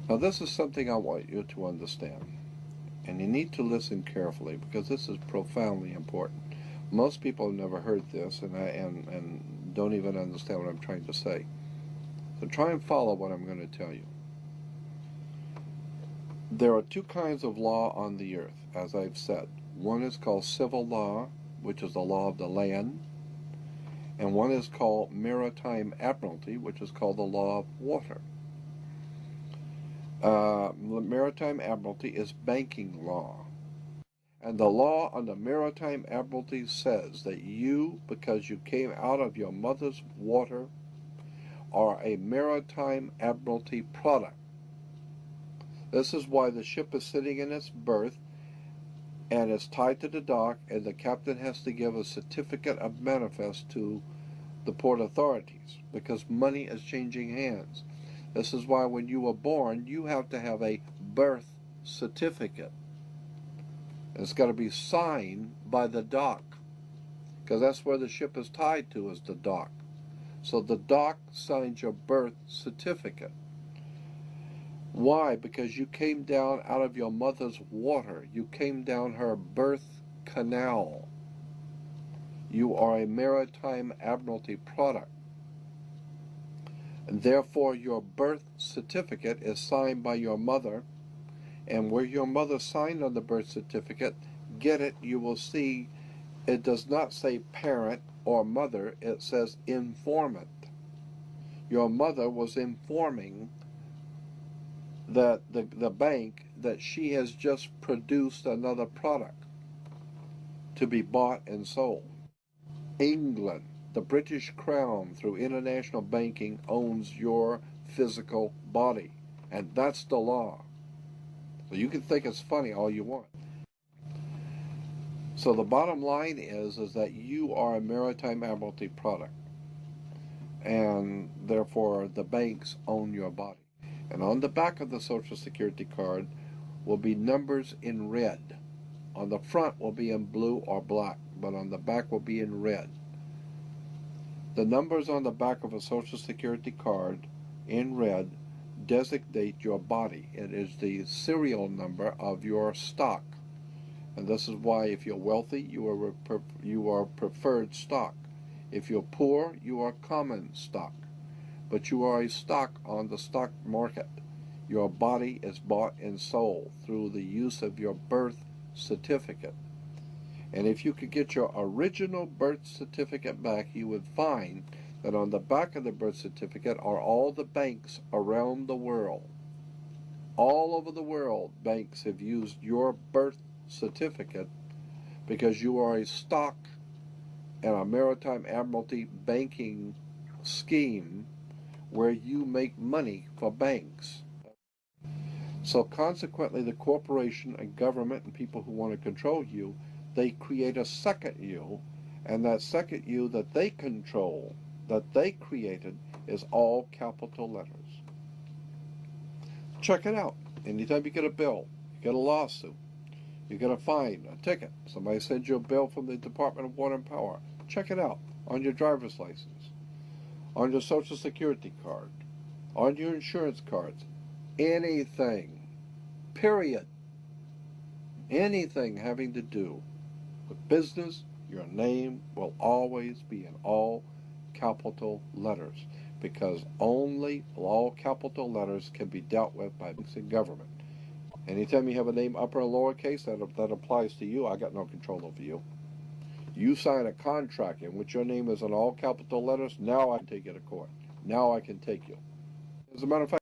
Now this is something I want you to understand, and you need to listen carefully because this is profoundly important. Most people have never heard this and don't even understand what I'm trying to say. So try and follow what I'm going to tell you. There are two kinds of law on the earth, as I've said. One is called civil law, which is the law of the land, and one is called maritime admiralty, which is called the law of water. Maritime admiralty is banking law. And the law on the maritime admiralty says that you, because you came out of your mother's water, are a maritime admiralty product. This is why the ship is sitting in its berth and is tied to the dock, and the captain has to give a certificate of manifest to the port authorities because money is changing hands. This is why when you were born, you have to have a birth certificate. It's got to be signed by the dock because that's where the ship is tied to, is the dock. So the dock signs your birth certificate. Why? Because you came down out of your mother's water. You came down her birth canal. You are a maritime admiralty product. And therefore, your birth certificate is signed by your mother. And where your mother signed on the birth certificate, get it, you will see it does not say parent or mother. It says informant. Your mother was informing that the bank that she has just produced another product to be bought and sold. England, the British Crown, through international banking, owns your physical body, and that's the law. So you can think it's funny all you want. So the bottom line is that you are a maritime admiralty product, and therefore the banks own your body. And on the back of the Social Security card will be numbers in red. On the front will be in blue or black, but on the back will be in red. The numbers on the back of a Social Security card in red designate your body. It is the serial number of your stock. And this is why if you're wealthy, you are preferred stock. If you're poor, you are common stock. But you are a stock on the stock market. Your body is bought and sold through the use of your birth certificate. And if you could get your original birth certificate back, you would find that on the back of the birth certificate are all the banks around the world. All over the world, banks have used your birth certificate because you are a stock in a maritime admiralty banking scheme where you make money for banks. So consequently, the corporation and government and people who want to control you, they create a second you, and that second you that they control, that they created, is all capital letters. Check it out. Anytime you get a bill, you get a lawsuit, you get a fine, a ticket, somebody sends you a bill from the Department of Water and Power, check it out on your driver's license, on your Social Security card, on your insurance cards, anything, period. Anything having to do with business, your name will always be in all capital letters because only all capital letters can be dealt with by banks and government. Anytime you have a name upper or lowercase, that applies to you. I got no control over you. You sign a contract in which your name is in all capital letters, now I can take you to court. Now I can take you. As a matter of fact,